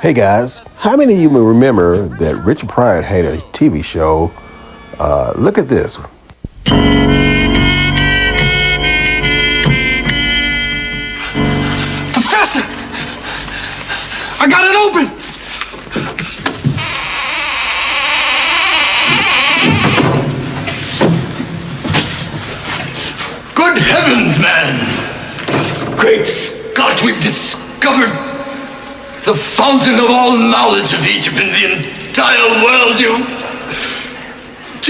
Hey guys, how many of you may remember that Richard Pryor had a TV show? Look at this. Professor! I got it open! Good heavens, man! Great Scott, we've discovered the fountain of all knowledge of Egypt in the entire world. Do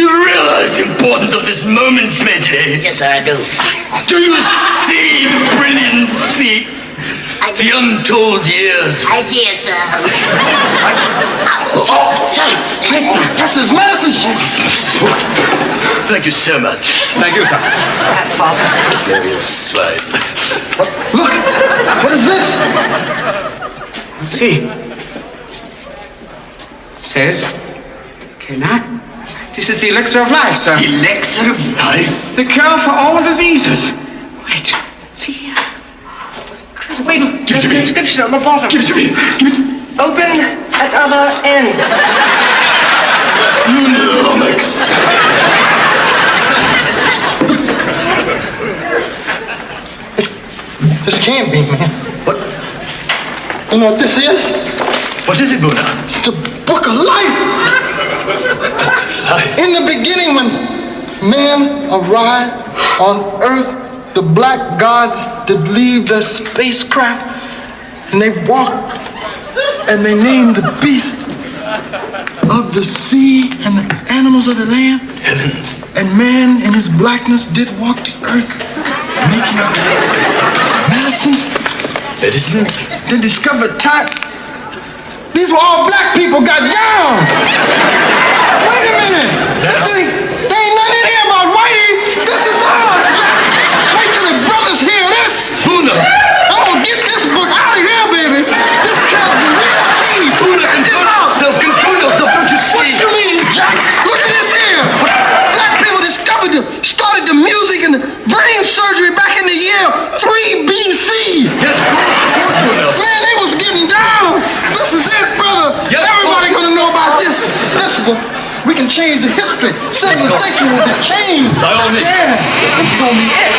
you realize the importance of this moment, Smedley? Yes, sir, I do. Do you see the brilliancy? The untold years. I see it, sir. Sir, this is medicine. Thank you so much. Thank you, sir. You slide. Look! What is this? Let's see. Says, cannot. This is the elixir of life, sir. The elixir of life? The cure for all diseases. Wait, let's see here. Wait, give it to me. Inscription on the bottom. Give it to me. Give it to me. Open at other end. Lumix. This can't be, man. What? You know what this is? What is it, Buddha? It's the Book of Life. Book of Life. In the beginning, when man arrived on Earth, the black gods did leave their spacecraft, and they walked, and they named the beast of the sea and the animals of the land. Heavens. And man in his blackness did walk the earth, making medicine. Medicine? They discovered time. These were all black people got down. Wait a minute. There ain't nothing in here about whitey. This is ours, Jack. Wait till the brothers hear this. Buddha. I'm gonna get this book out of here, baby. This tells me real tea. Buddha, control yourself, don't you see? What you mean, Jack? Look at this here. Black people started the music and the brain surgery back in the year 3 BC. Yes, of course, Buddha. Man, they was getting down. This is it, brother. Yes, everybody gonna know about this. Listen, we can change the history. Civilization will be changed. Yeah, this is gonna be it.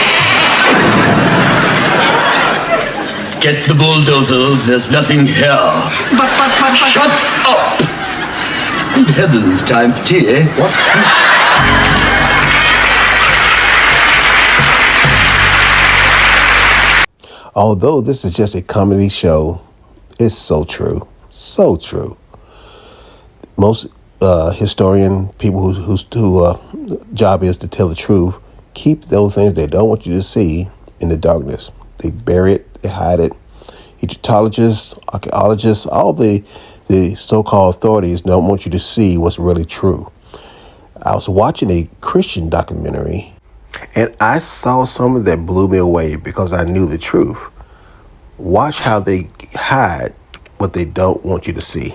Get the bulldozers. There's nothing here. But. Shut up. Good heavens, time for tea, eh? What? Although this is just a comedy show, it's so true. So true. Most historian people whose job is to tell the truth keep those things they don't want you to see in the darkness. They bury it, they hide it. Egyptologists, archaeologists, all the so-called authorities don't want you to see what's really true. I was watching a Christian documentary, and I saw something that blew me away because I knew the truth. Watch how they hide what they don't want you to see.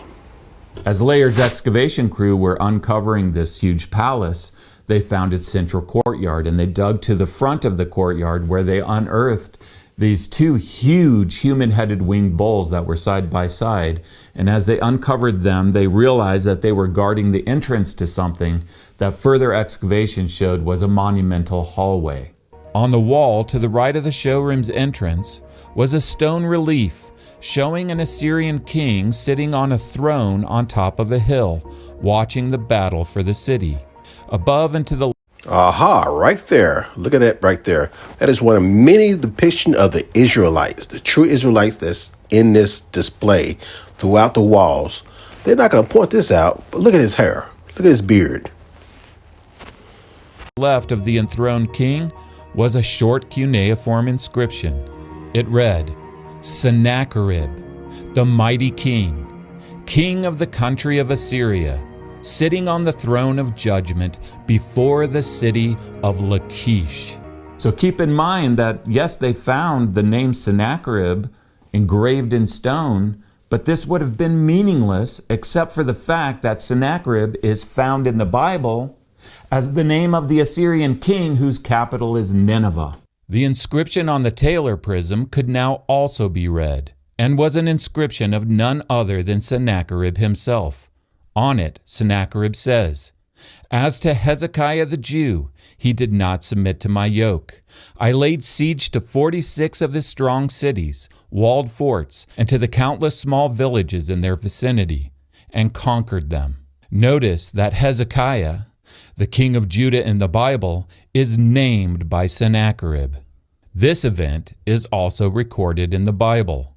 As Layard's excavation crew were uncovering this huge palace, they found its central courtyard, and they dug to the front of the courtyard where they unearthed these two huge human-headed winged bulls that were side by side. And as they uncovered them, they realized that they were guarding the entrance to something that further excavation showed was a monumental hallway. On the wall to the right of the showroom's entrance was a stone relief showing an Assyrian king sitting on a throne on top of a hill, watching the battle for the city. Above and to the Aha, right there. Look at that right there. That is one of many depictions of the Israelites, the true Israelites that's in this display throughout the walls. They're not going to point this out, but look at his hair. Look at his beard. left of the enthroned king was a short cuneiform inscription. It read, Sennacherib, the mighty king, king of the country of Assyria, sitting on the throne of judgment before the city of Lachish. So keep in mind that, yes, they found the name Sennacherib engraved in stone, but this would have been meaningless except for the fact that Sennacherib is found in the Bible as the name of the Assyrian king whose capital is Nineveh. The inscription on the Taylor prism could now also be read. and was an inscription of none other than Sennacherib himself. On it, Sennacherib says, "As to Hezekiah the Jew, he did not submit to my yoke. I laid siege to 46 of his strong cities, walled forts, and to the countless small villages in their vicinity, and conquered them." Notice that Hezekiah, the king of Judah in the Bible, is named by Sennacherib. This event is also recorded in the Bible.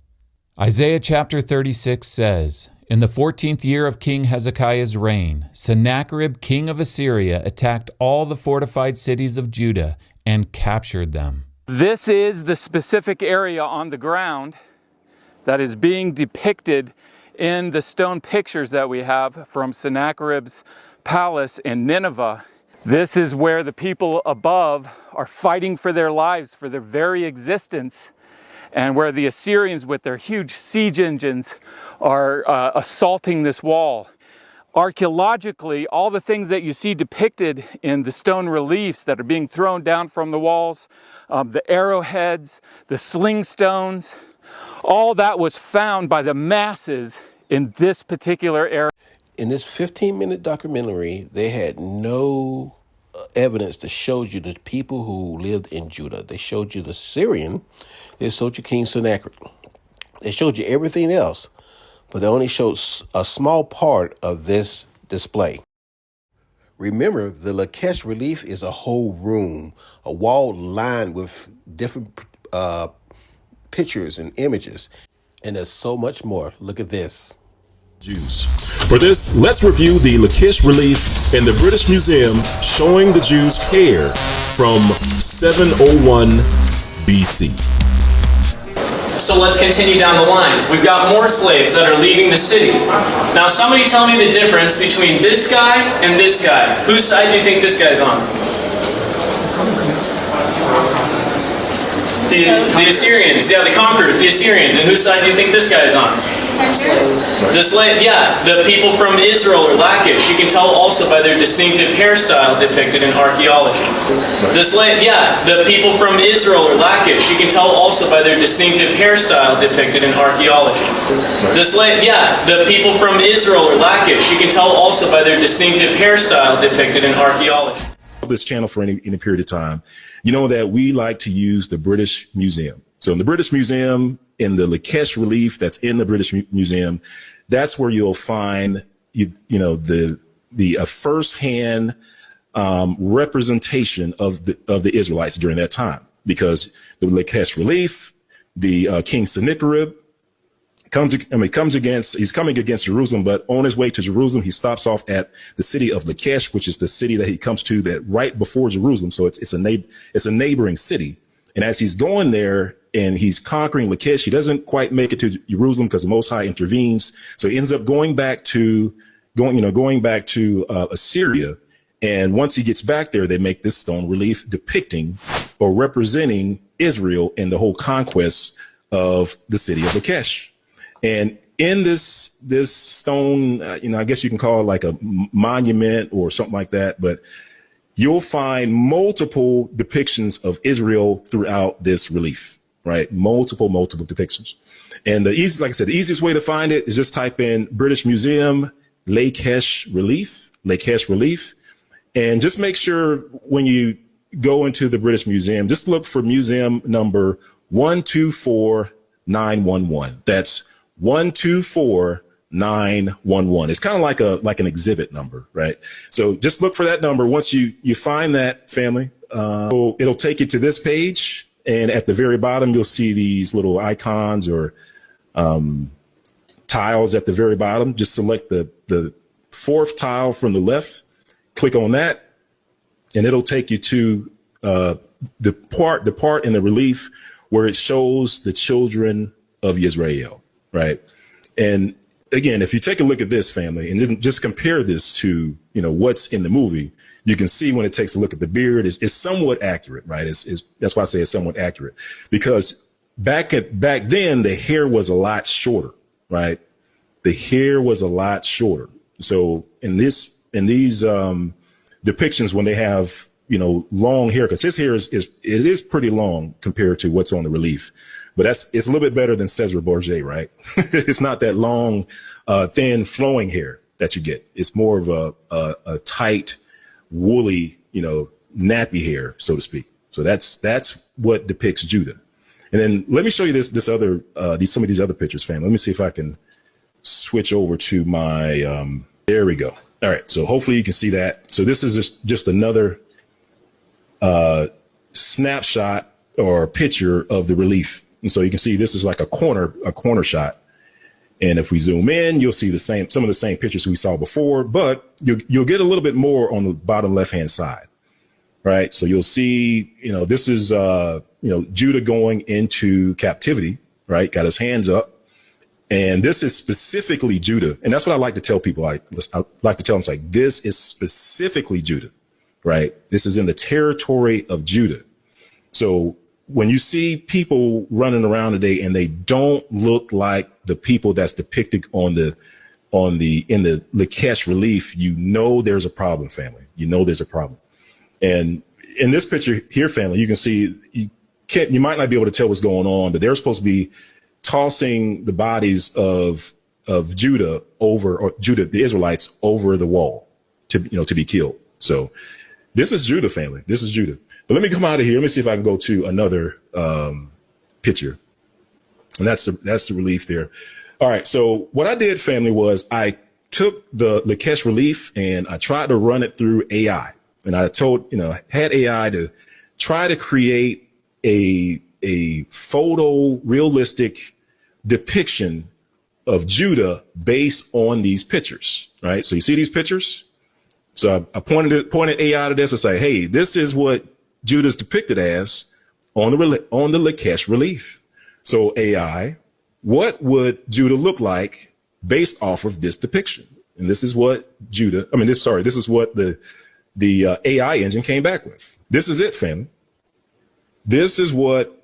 Isaiah chapter 36 says, "In the 14th year of King Hezekiah's reign, Sennacherib, king of Assyria, attacked all the fortified cities of Judah and captured them." This is the specific area on the ground that is being depicted in the stone pictures that we have from Sennacherib's palace in Nineveh. This is where the people above are fighting for their lives, for their very existence, and where the Assyrians with their huge siege engines are assaulting this wall. Archaeologically, all the things that you see depicted in the stone reliefs that are being thrown down from the walls, the arrowheads, the sling stones, all that was found by the masses in this particular area. In this 15-minute documentary, they had no evidence that shows you the people who lived in Judah. They showed you the Syrian. They showed you King Sennacherib. They showed you everything else, but they only showed a small part of this display. Remember, the Lachish relief is a whole room, a wall lined with different pictures and images. And there's so much more. Look at this. Jews. For this, let's review the Lachish relief in the British Museum showing the Jews' hair from 701 BC. So let's continue down the line. We've got more slaves that are leaving the city. Now somebody tell me the difference between this guy and this guy. Whose side do you think this guy's on? The Assyrians, yeah, the conquerors, the Assyrians. And whose side do you think this guy is on? The slave, yeah, the people from Israel or Lachish. You can tell also by their distinctive hairstyle depicted in archaeology. The slave, yeah, the people from Israel or Lachish. You can tell also by their distinctive hairstyle depicted in archaeology. The slave, yeah, the people from Israel or Lachish. You can tell also by their distinctive hairstyle depicted in archaeology. This channel for any period of time, you know that we like to use the British Museum. So in the British Museum, in the Lachish relief that's in the British Museum, that's where you'll find the firsthand representation of the Israelites during that time, because the Lachish relief, the King Sennacherib he's coming against Jerusalem, but on his way to Jerusalem, he stops off at the city of Lachish, which is the city that he comes to that right before Jerusalem. So it's a neighboring city. And as he's going there and he's conquering Lachish, he doesn't quite make it to Jerusalem because the Most High intervenes. So he ends up going back to Assyria. And once he gets back there, they make this stone relief depicting or representing Israel and the whole conquest of the city of Lachish. And in this stone, I guess you can call it like a monument or something like that, but you'll find multiple depictions of Israel throughout this relief, right? Multiple depictions. And the easiest way to find it is just type in British Museum, Lachish relief, and just make sure when you go into the British Museum, just look for museum number 124911. That's 124911. It's kind of like an exhibit number, right? So just look for that number. Once you find that, family, it'll take you to this page, and at the very bottom you'll see these little icons or tiles at the very bottom. Just select the fourth tile from the left, click on that, and it'll take you to the part in the relief where it shows the children of Israel. Right. And again, if you take a look at this, family, and just compare this to, what's in the movie, you can see when it takes a look at the beard, it's somewhat accurate. Right. That's why I say it's somewhat accurate, because back then the hair was a lot shorter. Right. The hair was a lot shorter. So in these depictions, when they have, long hair, because his hair is pretty long compared to what's on the relief. But it's a little bit better than Cesar Borgia, right? It's not that long, thin, flowing hair that you get. It's more of a tight, woolly, nappy hair, so to speak. So that's what depicts Judah. And then let me show you some of these other pictures, fam. Let me see if I can switch over to my, there we go. All right. So hopefully you can see that. So this is just another snapshot or picture of the relief. And so you can see this is like a corner shot. And if we zoom in, you'll see some of the same pictures we saw before, but you'll get a little bit more on the bottom left-hand side, right? So you'll see, this is, Judah going into captivity, right? Got his hands up. And this is specifically Judah. And that's what I like to tell people. I like to tell them, it's like, this is specifically Judah, right? This is in the territory of Judah. So when you see people running around today and they don't look like the people that's depicted in the Lachish relief, there's a problem, family. There's a problem. And in this picture here, family, you can see, you might not be able to tell what's going on, but they're supposed to be tossing the bodies of Judah the Israelites over the wall to be killed. So this is Judah, family. This is Judah. But let me come out of here. Let me see if I can go to another picture. And that's the relief there. All right. So what I did, family, was I took the Lachish relief and I tried to run it through AI. And I had AI to try to create a photorealistic depiction of Judah based on these pictures, right? So you see these pictures? So I pointed AI to this and say, hey, this is what Judah's depicted as on the Lachish relief. So AI, what would Judah look like based off of this depiction? And this is what this is what the AI engine came back with. This is it, family. This is what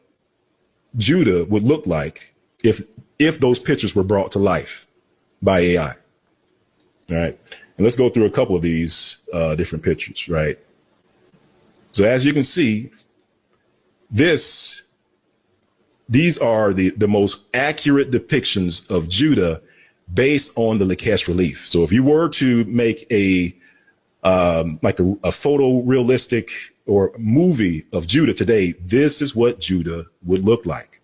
Judah would look like if those pictures were brought to life by AI. All right. And let's go through a couple of these different pictures, right? So as you can see, these are the most accurate depictions of Judah based on the Lachish relief. So if you were to make a photorealistic or movie of Judah today, this is what Judah would look like.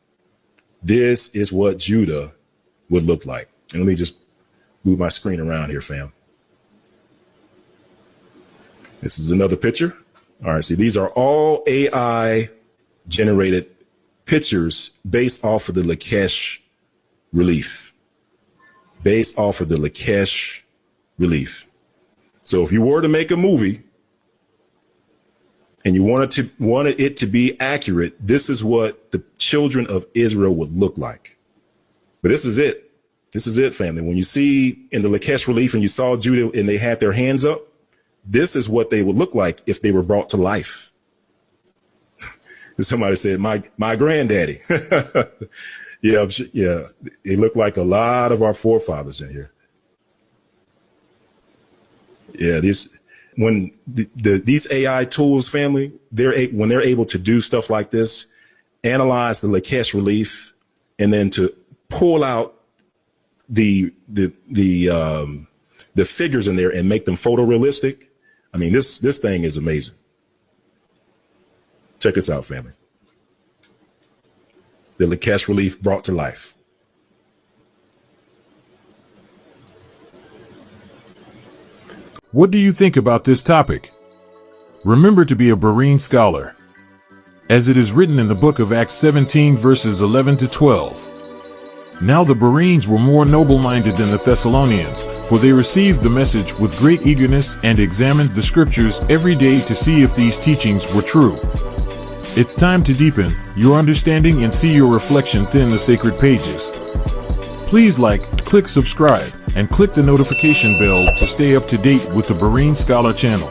This is what Judah would look like. And let me just move my screen around here, fam. This is another picture. All right, see, these are all AI generated pictures based off of the Lachish relief. Based off of the Lachish relief. So if you were to make a movie and you wanted it to be accurate, this is what the children of Israel would look like. But this is it. This is it, family. When you see in the Lachish relief and you saw Judah and they had their hands up, this is what they would look like if they were brought to life. Somebody said, my granddaddy. Yeah. They look like a lot of our forefathers in here. Yeah, when these AI tools, family, when they're able to do stuff like this, analyze the Lachish relief, and then to pull out the figures in there and make them photorealistic. I mean, this thing is amazing. Check this out, family. The Lachish relief brought to life. What do you think about this topic? Remember to be a Berean scholar, as it is written in the book of Acts 17 verses 11 to 12. Now the Bereans were more noble-minded than the Thessalonians, for they received the message with great eagerness and examined the scriptures every day to see if these teachings were true. It's time to deepen your understanding and see your reflection in the sacred pages. Please click subscribe, and click the notification bell to stay up to date with the Berean Scholar channel.